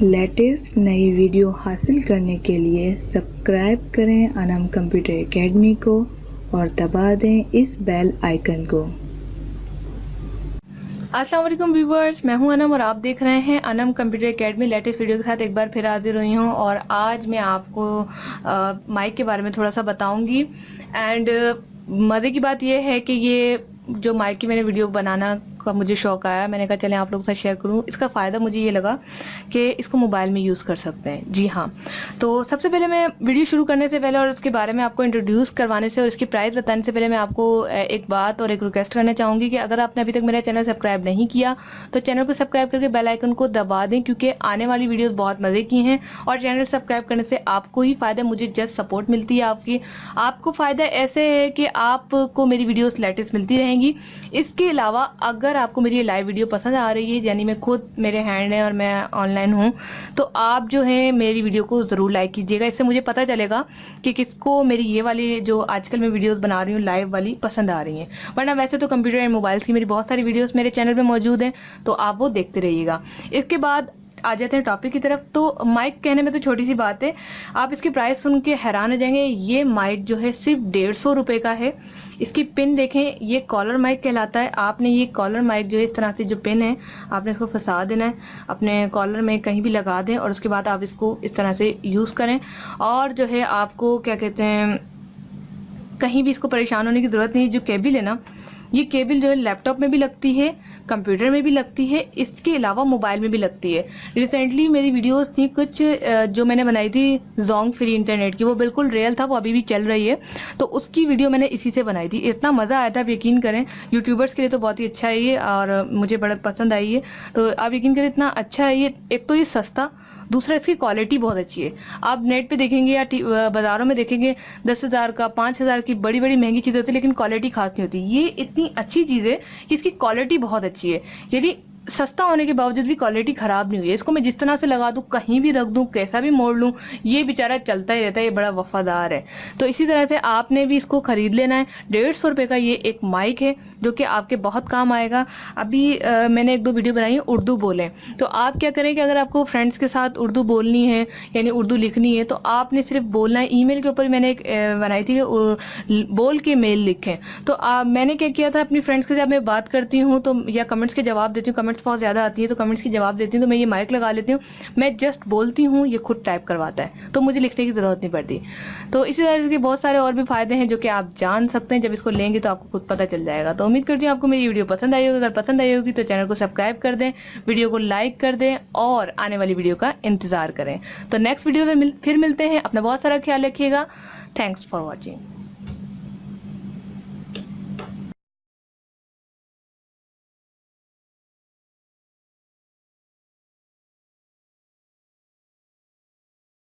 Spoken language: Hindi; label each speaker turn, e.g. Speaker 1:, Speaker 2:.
Speaker 1: लेटेस्ट नई वीडियो हासिल करने के लिए सब्सक्राइब करें अनम कंप्यूटर एकेडमी को और दबा दें इस बेल आइकन को।
Speaker 2: अस्सलाम वालेकुम व्यूवर्स, मैं हूं अनम और आप देख रहे हैं Anam computer academy. Latest video के साथ एक बार फिर हाजिर हुई हूं और आज मैं आपको माइक के बारे में थोड़ा सा बताऊंगी। एंड मज़े की बात यह है कि ये जो माइक की मैंने वीडियो बनाना का मुझे शौक आया, मैंने कहा चलें आप लोगों के साथ शेयर करूं। इसका फ़ायदा मुझे ये लगा कि इसको मोबाइल में यूज़ कर सकते हैं। जी हाँ, तो सबसे पहले मैं वीडियो शुरू करने से पहले और उसके बारे में आपको इंट्रोड्यूस करवाने से और इसकी प्राइस बताने से पहले मैं आपको एक बात और एक रिक्वेस्ट करना चाहूँगी कि अगर आपने अभी तक मेरा चैनल सब्सक्राइब नहीं किया तो चैनल को सब्सक्राइब करके बेल आइकन को दबा दें, क्योंकि आने वाली वीडियोज़ बहुत मज़े की हैं और चैनल सब्सक्राइब करने से आपको ही फ़ायदा, मुझे जस्ट सपोर्ट मिलती है आपकी। आपको फ़ायदा ऐसे है कि आपको मेरी वीडियोस लेटेस्ट मिलती रहेंगी। इसके अलावा अगर आपको मेरी लाइव वीडियो पसंद आ रही है, यानी मैं खुद मेरे हैंड है और मैं ऑनलाइन हूँ, तो आप जो है मेरी वीडियो को ज़रूर लाइक कीजिएगा। इससे मुझे पता चलेगा कि किसको मेरी ये वाली जो आजकल मैं वीडियोस बना रही हूँ लाइव वाली पसंद आ रही हैं। वरना वैसे तो कंप्यूटर एंड मोबाइल्स की मेरी बहुत सारी वीडियोस मेरे चैनल पे मौजूद हैं, तो आप वो देखते रहिएगा। इसके बाद आ जाते हैं टॉपिक की तरफ। तो माइक कहने में तो छोटी सी बात है, आप इसकी प्राइस सुन के हैरान हो जाएंगे। ये माइक जो है सिर्फ 150 रुपये का है। इसकी पिन देखें, ये कॉलर माइक कहलाता है। आपने ये कॉलर माइक जो है इस तरह से जो पिन है, आपने इसको फंसा देना है अपने कॉलर में, कहीं भी लगा दें और उसके बाद आप इसको इस तरह से यूज़ करें। और जो है आपको क्या कहते हैं, कहीं भी इसको परेशान होने की ज़रूरत नहीं है। जो केबल है ना, ये केबल जो है लैपटॉप में भी लगती है, कंप्यूटर में भी लगती है, इसके अलावा मोबाइल में भी लगती है। रिसेंटली मेरी वीडियोस थी कुछ जो मैंने बनाई थी जोंग फ्री इंटरनेट की, वो बिल्कुल रियल था, वो अभी भी चल रही है। तो उसकी वीडियो मैंने इसी से बनाई थी। इतना मज़ा आया था, आप यकीन करें। यूट्यूबर्स के लिए तो बहुत ही अच्छा है ये और मुझे बड़ा पसंद आई है। तो आप यकीन करें इतना अच्छा है ये। एक तो ये सस्ता, दूसरा इसकी क्वालिटी बहुत अच्छी है। आप नेट पे देखेंगे या बाज़ारों में देखेंगे 10,000 का 5,000 की बड़ी बड़ी महंगी चीज़ होती है, लेकिन क्वालिटी खास नहीं होती। ये इतनी अच्छी चीज़ है कि इसकी क्वालिटी बहुत अच्छी है। यदि सस्ता होने के बावजूद भी क्वालिटी ख़राब नहीं हुई है। इसको मैं जिस तरह से लगा दूँ, कहीं भी रख दूँ, कैसा भी मोड़ लूँ, ये बेचारा चलता ही रहता है। ये बड़ा वफादार है। तो इसी तरह से आपने भी इसको ख़रीद लेना है। 150 रुपये का ये एक माइक है जो कि आपके बहुत काम आएगा। अभी मैंने एक दो वीडियो बनाई है उर्दू बोलें, तो आप क्या करें कि अगर आपको फ्रेंड्स के साथ उर्दू बोलनी है यानी उर्दू लिखनी है, तो आपने सिर्फ बोलना है। ईमेल के ऊपर मैंने एक बनाई थी कि बोल के मेल लिखें। तो मैंने क्या किया था, अपनी फ्रेंड्स के साथ मैं बात करती हूँ तो या कमेंट्स के जवाब देती हूँ, कमेंट्स बहुत ज़्यादा आती है तो कमेंट्स की जवाब देती हूँ, तो मैं ये माइक लगा लेती हूँ, मैं जस्ट बोलती हूँ, ये खुद टाइप करवाता है, तो मुझे लिखने की ज़रूरत नहीं पड़ती। तो इसी तरह के बहुत सारे और भी फ़ायदे हैं जो कि आप जान सकते हैं। जब इसको लेंगे तो आपको खुद पता चल जाएगा। तो उम्मीद करती हूँ आपको मेरी वीडियो पसंद आई होगी। अगर पसंद आई होगी तो चैनल को सब्सक्राइब कर दें, वीडियो को लाइक कर दें और आने वाली वीडियो का इंतज़ार करें। तो नेक्स्ट वीडियो में फिर मिलते हैं। अपना बहुत सारा ख्याल रखिएगा। Thanks for watching.